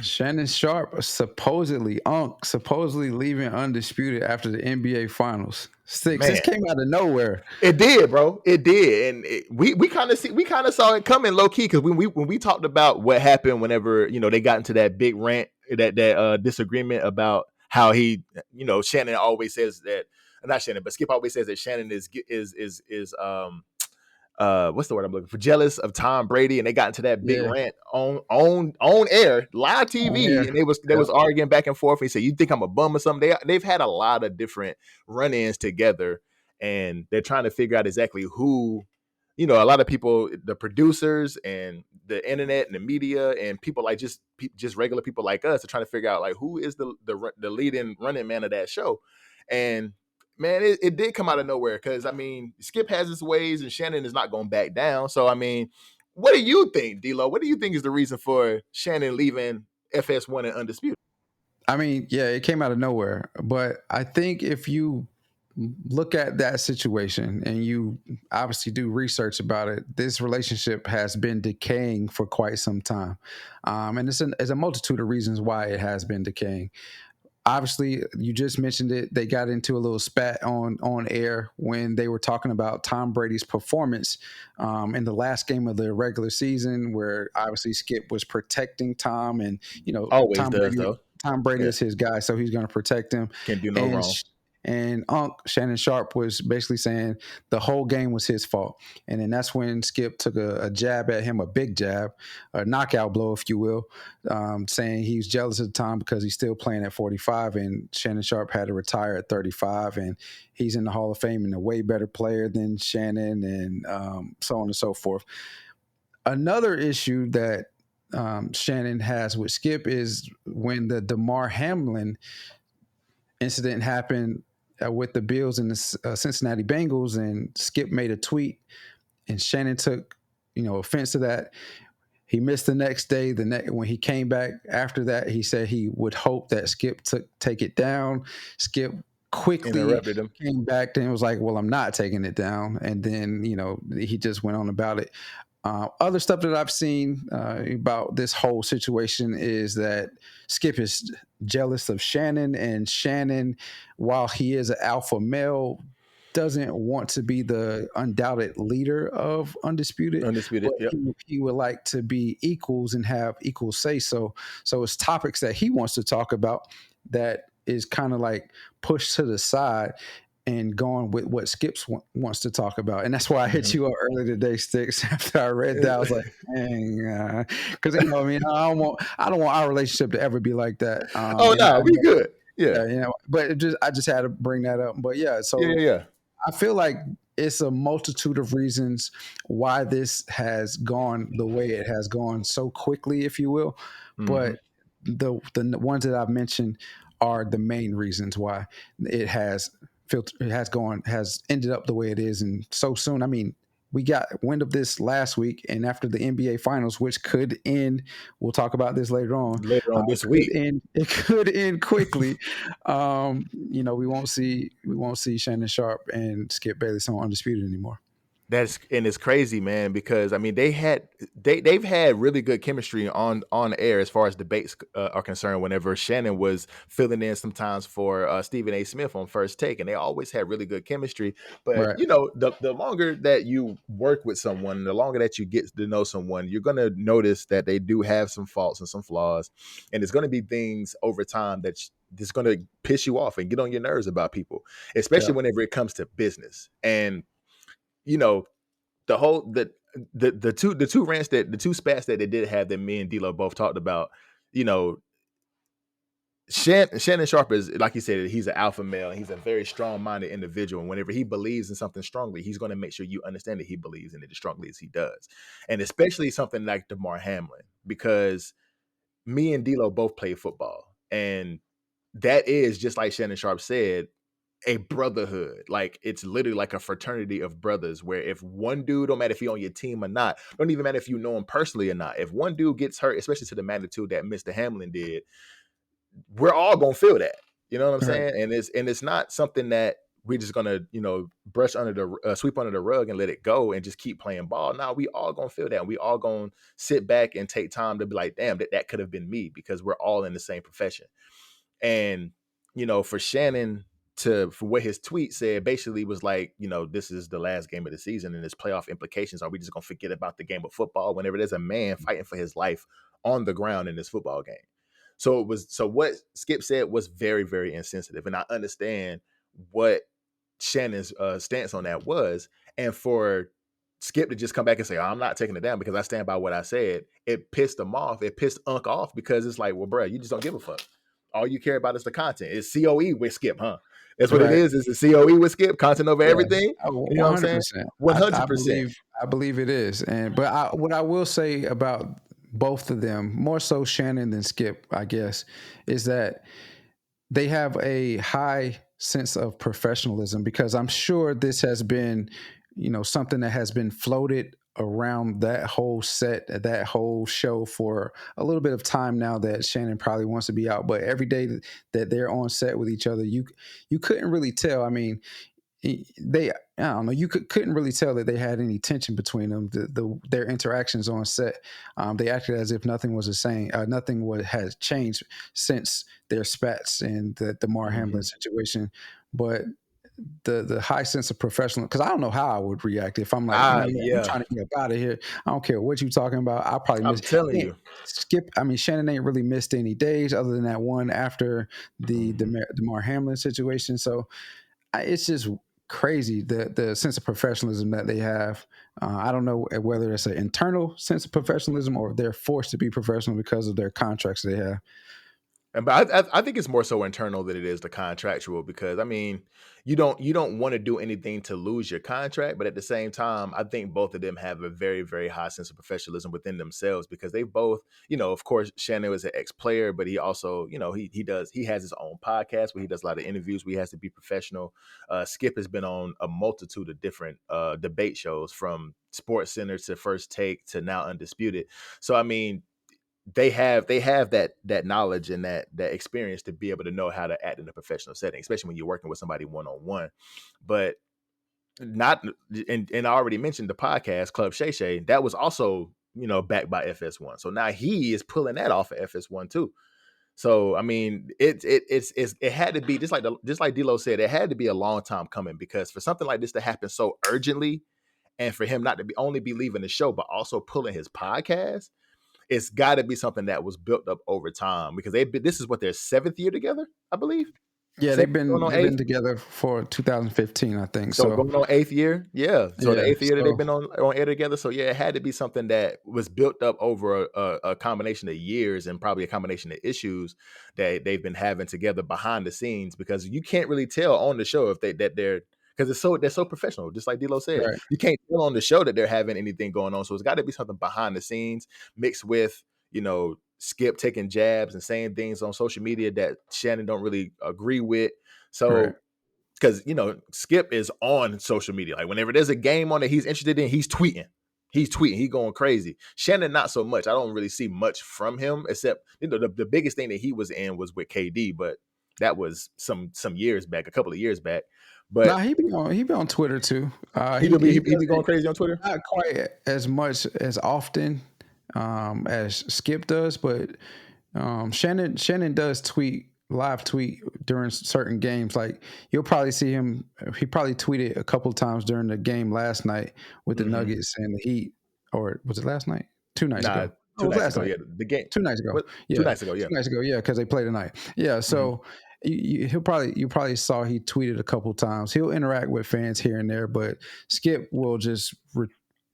Shannon Sharpe supposedly leaving Undisputed after the NBA Finals. Six. Man, This came out of nowhere. it did, bro. It did, and we kind of saw it coming low key because when we talked about what happened whenever they got into that big rant, that disagreement about how Shannon always says that, not Shannon, but Skip always says that Shannon is what's the word I'm looking for? Jealous of Tom Brady, and they got into that big Yeah. rant on air, live TV, Yeah. and they was arguing back and forth. He said, "You think I'm a bum or something?" They've had a lot of different run-ins together, and they're trying to figure out exactly who. A lot of people, the producers and the internet and the media and people like just regular people like us are trying to figure out like who is the leading running man of that show. And man, it did come out of nowhere because, I mean, Skip has his ways and Shannon is not going back down. So, I mean, what do you think, D-Lo? What do you think is the reason for Shannon leaving FS1 and Undisputed? I mean, yeah, it came out of nowhere. But I think if you look at that situation and you obviously do research about it, this relationship has been decaying for quite some time. And it's a multitude of reasons why it has been decaying. Obviously, you just mentioned it. They got into a little spat on air when they were talking about Tom Brady's performance in the last game of the regular season, where obviously Skip was protecting Tom, and Always does, though. Tom Brady Yeah. is his guy, so he's going to protect him. Can't do no And wrong. and Shannon Sharpe was basically saying the whole game was his fault. And then that's when Skip took a jab at him, a big jab, a knockout blow, if you will, saying he was jealous of Tom because he's still playing at 45 and Shannon Sharpe had to retire at 35. And he's in the Hall of Fame and a way better player than Shannon, and so on and so forth. Another issue that Shannon has with Skip is when the Damar Hamlin incident happened with the Bills and the Cincinnati Bengals, and Skip made a tweet, and Shannon took, offense to that. He missed the next day. When he came back after that, he said he would hope that Skip take it down. Skip quickly Interrupted him. came back and was like, "Well, I'm not taking it down," and then he just went on about it. Other stuff that I've seen about this whole situation is that Skip is jealous of Shannon, and Shannon, while he is an alpha male, doesn't want to be the undoubted leader of Undisputed. But Yep. he would like to be equals and have equal say. So it's topics that he wants to talk about that is kind of like pushed to the side and going with what Skips wants to talk about. And that's why I hit you up earlier today, Sticks. After I read that, I was like, dang, because I don't want our relationship to ever be like that. We good. Yeah. But I just had to bring that up. But yeah, so Yeah. I feel like it's a multitude of reasons why this has gone the way it has gone so quickly, if you will. Mm-hmm. But the ones that I've mentioned are the main reasons why it has ended up the way it is, and so soon. I mean, we got wind of this last week, and after the NBA Finals, which could end, we'll talk about this later on this week. It could end quickly. We won't see Shannon Sharpe and Skip Bayless on Undisputed anymore. It's crazy, man, because I mean they've had really good chemistry on air as far as debates are concerned. Whenever Shannon was filling in sometimes for Stephen A. Smith on First Take, and they always had really good chemistry. But Right. The longer that you work with someone, the longer that you get to know someone, you're gonna notice that they do have some faults and some flaws, and it's gonna be things over time that's gonna piss you off and get on your nerves about people, especially whenever it comes to business. And the whole the two rants that the two spats that they did have that me and D-Lo both talked about, Shannon Sharpe is, like you said, he's an alpha male. He's a very strong-minded individual. And whenever he believes in something strongly, he's going to make sure you understand that he believes in it as strongly as he does. And especially something like Damar Hamlin, because me and D-Lo both play football. And that is, just like Shannon Sharpe said, a brotherhood. Like, it's literally like a fraternity of brothers, where if one dude, don't matter if he's on your team or not, don't even matter if you know him personally or not, if one dude gets hurt, especially to the magnitude that Mr. Hamlin did, we're all gonna feel that. You know what I'm saying? And it's not something that we're just gonna, sweep under the rug and let it go and just keep playing ball. Now we all gonna feel that. And we all gonna sit back and take time to be like, damn, that could have been me, because we're all in the same profession. And, for Shannon for what his tweet said, basically was like, this is the last game of the season and its playoff implications. Are we just gonna forget about the game of football whenever there's a man fighting for his life on the ground in this football game? So what Skip said was very, very insensitive. And I understand what Shannon's stance on that was. And for Skip to just come back and say, I'm not taking it down because I stand by what I said, it pissed him off. It pissed Unc off, because it's like, well, bro, you just don't give a fuck. All you care about is the content. It's COE with Skip, huh? That's what it is. It's the COE with Skip, content over everything. You know what I'm saying? 100%. I believe it is. But what I will say about both of them, more so Shannon than Skip, I guess, is that they have a high sense of professionalism, because I'm sure this has been, something that has been floated around that whole set, that whole show for a little bit of time now, that Shannon probably wants to be out. But every day that they're on set with each other, you couldn't really tell. I mean, I don't know, you couldn't really tell that they had any tension between them. Their interactions on set, they acted as if nothing was the same. Nothing has changed since their spats and the Damar Hamlin situation. But the high sense of professional, because I don't know how I would react if I'm like, man, I'm trying to get out of here. I don't care what you're talking about. I'm telling you, Skip. I mean, Shannon ain't really missed any days other than that one after the Damar Hamlin situation. So it's just crazy, the sense of professionalism that they have. I don't know whether it's an internal sense of professionalism or they're forced to be professional because of their contracts they have. But I think it's more so internal than it is the contractual, because I mean, you don't want to do anything to lose your contract, but at the same time, I think both of them have a very, very high sense of professionalism within themselves, because they both, of course, Shannon was an ex-player, but he also, he has his own podcast where he does a lot of interviews where he has to be professional. Skip has been on a multitude of different debate shows, from Sports Center to First Take to now Undisputed. So I mean, they have that knowledge and that experience to be able to know how to act in a professional setting, especially when you're working with somebody one-on-one. But not, and I already mentioned the podcast Club Shay Shay, that was also, backed by FS1. So now he is pulling that off of FS1 too. So I mean, it had to be just like D'Lo said, it had to be a long time coming, because for something like this to happen so urgently, and for him not to only be leaving the show but also pulling his podcast, it's got to be something that was built up over time, because this is what, their 7th year together, I believe. Yeah, they've been together for 2015, I think. So going on 8th year, yeah. So the 8th year that they've been on air together. So yeah, it had to be something that was built up over a combination of years, and probably a combination of issues that they've been having together behind the scenes, because you can't really tell on the show if they're because they're so professional, just like D'Lo said. Right. You can't tell on the show that they're having anything going on. So it's got to be something behind the scenes, mixed with, Skip taking jabs and saying things on social media that Shannon don't really agree with. So, because, Skip is on social media. Like, whenever there's a game on that he's interested in, he's tweeting. He's going crazy. Shannon, not so much. I don't really see much from him, except, the biggest thing that he was in was with KD, but that was some years back, a couple of years back. But nah, he be on Twitter too. He be going crazy on Twitter. Not quite as much as often as Skip does, but Shannon does live tweet during certain games. Like, you'll probably see him. He probably tweeted a couple of times during the game last night with the Nuggets and the Heat, or was it last night? 2 nights ago. 2 nights ago, yeah. The game 2 nights ago. What? Yeah. 2 nights ago, yeah. 2 nights ago, yeah, because they played tonight. Yeah, so you probably saw he tweeted a couple times. He'll interact with fans here and there, but Skip will just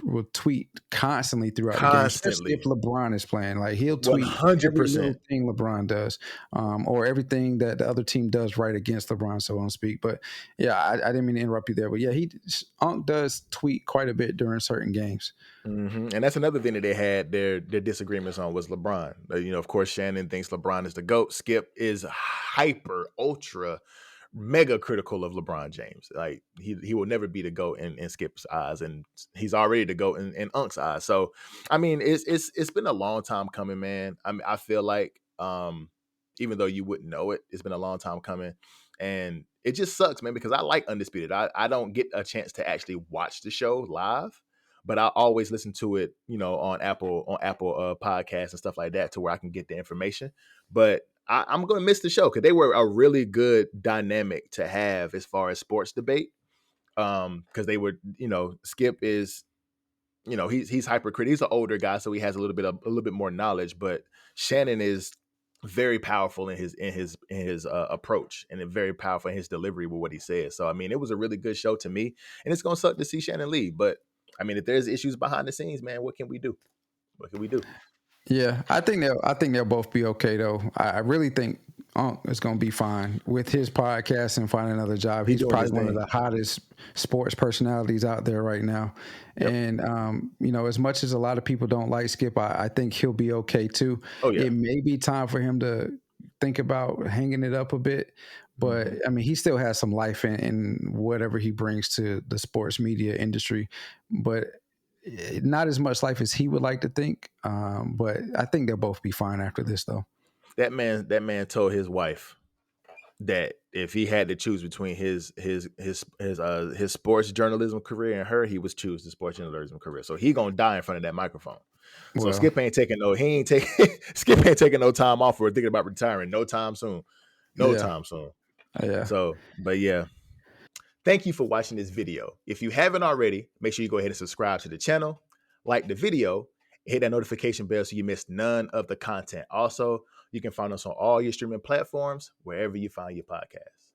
will tweet constantly throughout the game, especially if LeBron is playing. Like, he'll tweet 100% every little thing LeBron does, or everything that the other team does right against LeBron, so on speak. But yeah, I didn't mean to interrupt you there. But yeah, Unc does tweet quite a bit during certain games. And that's another thing that they had their disagreements on, was LeBron. Of course, Shannon thinks LeBron is the GOAT. Skip is hyper, ultra, mega critical of LeBron James. Like, he will never be the GOAT in Skip's eyes, and he's already the GOAT in Unc's eyes. So, I mean, it's been a long time coming, man. I mean, I feel like, even though you wouldn't know it, it's been a long time coming, and it just sucks, man, because I like Undisputed. I don't get a chance to actually watch the show live, but I always listen to it, on Apple podcasts and stuff like that, to where I can get the information. But I'm going to miss the show because they were a really good dynamic to have as far as sports debate. Because they were, Skip is, he's hypercritical. He's an older guy, so he has a little bit more knowledge. But Shannon is very powerful in his approach, and very powerful in his delivery with what he says. So I mean, it was a really good show to me, and it's gonna suck to see Shannon leave. But I mean, if there's issues behind the scenes, man, what can we do? What can we do? Yeah, I think they'll both be okay though. I really think Unc is going to be fine with his podcast and find another job. He's doing his probably one of thing. the hottest sports personalities out there right now. Yep. And as much as a lot of people don't like Skip, I think he'll be okay too. Oh yeah. It may be time for him to think about hanging it up a bit, but I mean, he still has some life in whatever he brings to the sports media industry. But not as much life as he would like to think. But I think they'll both be fine after this, though. That man told his wife that if he had to choose between his sports journalism career and her, he would choose the sports journalism career. So he gonna die in front of that microphone. So Well, Skip ain't taking Skip ain't taking no time off or thinking about retiring no time soon. No yeah, time soon. yeah. So, but yeah. Thank you for watching this video. If you haven't already, make sure you go ahead and subscribe to the channel, like the video, hit that notification bell so you miss none of the content. Also, you can find us on all your streaming platforms, wherever you find your podcasts.